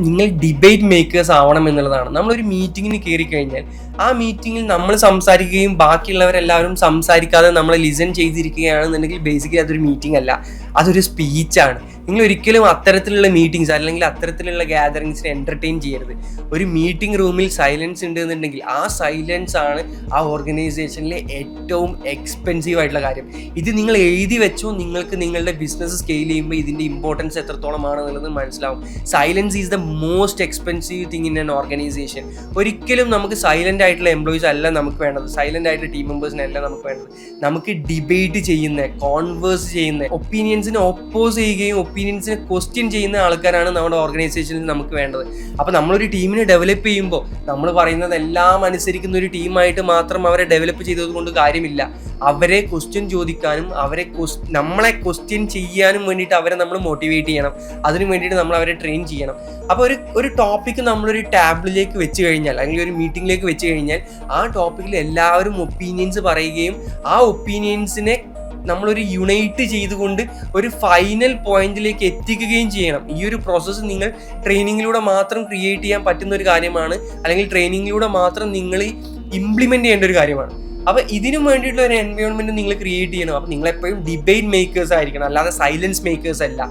നിങ്ങൾ debate makers ആവണം എന്നുള്ളതാണ്. നമ്മളൊരു മീറ്റിങ്ങിന് കയറി കഴിഞ്ഞാൽ ആ മീറ്റിങ്ങിൽ നമ്മൾ സംസാരിക്കുകയും ബാക്കിയുള്ളവരെല്ലാവരും സംസാരിക്കാതെ നമ്മൾ ലിസൺ ചെയ്തിരിക്കുകയാണെന്നുണ്ടെങ്കിൽ ബേസിക്കലി അതൊരു മീറ്റിംഗ് അല്ല, അതൊരു സ്പീച്ചാണ്. നിങ്ങൾ ഒരിക്കലും അത്തരത്തിലുള്ള മീറ്റിംഗ്സ് അല്ലെങ്കിൽ അത്തരത്തിലുള്ള ഗ്യാതറിങ്സിനെ എൻ്റർടൈൻ ചെയ്യരുത്. ഒരു മീറ്റിംഗ് റൂമിൽ സൈലൻസ് ഉണ്ട് എന്നുണ്ടെങ്കിൽ ആ സൈലൻസ് ആണ് ആ ഓർഗനൈസേഷനിലെ ഏറ്റവും എക്സ്പെൻസീവ് ആയിട്ടുള്ള കാര്യം. ഇത് നിങ്ങൾ എഴുതി വെച്ചോ, നിങ്ങൾക്ക് നിങ്ങളുടെ ബിസിനസ് സ്കെയിൽ ചെയ്യുമ്പോൾ ഇതിൻ്റെ ഇമ്പോർട്ടൻസ് എത്രത്തോളമാണെന്നുള്ളത് മനസ്സിലാവും. Silence is the most expensive thing in an organisation. ഒരിക്കലും നമുക്ക് സൈലൻ്റ് ആയിട്ടുള്ള എംപ്ലോയീസ് അല്ല നമുക്ക് വേണ്ടത്, സൈലൻ്റ് ആയിട്ടുള്ള ടീം മെമ്പേഴ്സിനല്ല നമുക്ക് വേണ്ടത്. നമുക്ക് ഡിബേറ്റ് ചെയ്യുന്ന, കോൺവേഴ്സ് ചെയ്യുന്ന, ഒപ്പീനിയൻസിനെ ഒപ്പോസ് ചെയ്യുകയും ഒപ്പീനിയൻസിനെ ക്വസ്റ്റ്യൻ ചെയ്യുന്ന ആൾക്കാരാണ് നമ്മുടെ ഓർഗനൈസേഷനിൽ നമുക്ക് വേണ്ടത്. അപ്പോൾ നമ്മളൊരു ടീമിനെ ഡെവലപ്പ് ചെയ്യുമ്പോൾ നമ്മൾ പറയുന്നതെല്ലാം അനുസരിക്കുന്ന ഒരു ടീമായിട്ട് മാത്രം അവരെ ഡെവലപ്പ് ചെയ്തത് കൊണ്ട് കാര്യമില്ല. അവരെ ക്വസ്റ്റ്യൻ ചോദിക്കാനും നമ്മളെ ക്വസ്റ്റ്യൻ ചെയ്യാനും വേണ്ടിയിട്ട് അവരെ നമ്മൾ മോട്ടിവേറ്റ് ചെയ്യണം. അതിനു വേണ്ടിയിട്ട് നമ്മൾ അവരെ ട്രെയിൻ ചെയ്യണം. അപ്പോൾ ഒരു ടോപ്പിക്ക് നമ്മളൊരു ടാബിളിലേക്ക് വെച്ച് കഴിഞ്ഞാൽ അല്ലെങ്കിൽ ഒരു മീറ്റിങ്ങിലേക്ക് വെച്ച് കഴിഞ്ഞാൽ ആ ടോപ്പിക്കിൽ എല്ലാവരും ഒപ്പീനിയൻസ് പറയുകയും ആ ഒപ്പീനിയൻസിനെ നമ്മളൊരു യുണൈറ്റ് ചെയ്തുകൊണ്ട് ഒരു ഫൈനൽ പോയിന്റിലേക്ക് എത്തിക്കുകയും ചെയ്യണം. ഈ ഒരു പ്രോസസ്സ് നിങ്ങൾ ട്രെയിനിങ്ങിലൂടെ മാത്രം ക്രിയേറ്റ് ചെയ്യാൻ പറ്റുന്ന ഒരു കാര്യമാണ്, അല്ലെങ്കിൽ ട്രെയിനിങ്ങിലൂടെ മാത്രം നിങ്ങൾ ഇംപ്ലിമെന്റ് ചെയ്യേണ്ട ഒരു കാര്യമാണ്. അപ്പോൾ ഇതിനു വേണ്ടിയിട്ടുള്ള ഒരു എൻവയോൺമെന്റ് നിങ്ങൾ ക്രിയേറ്റ് ചെയ്യണം. അപ്പോൾ നിങ്ങൾ എപ്പോഴും ഡിബേറ്റ് മേക്കേഴ്സ് ആയിരിക്കണം, അല്ലാതെ സൈലൻസ് മേക്കേഴ്സ് അല്ല.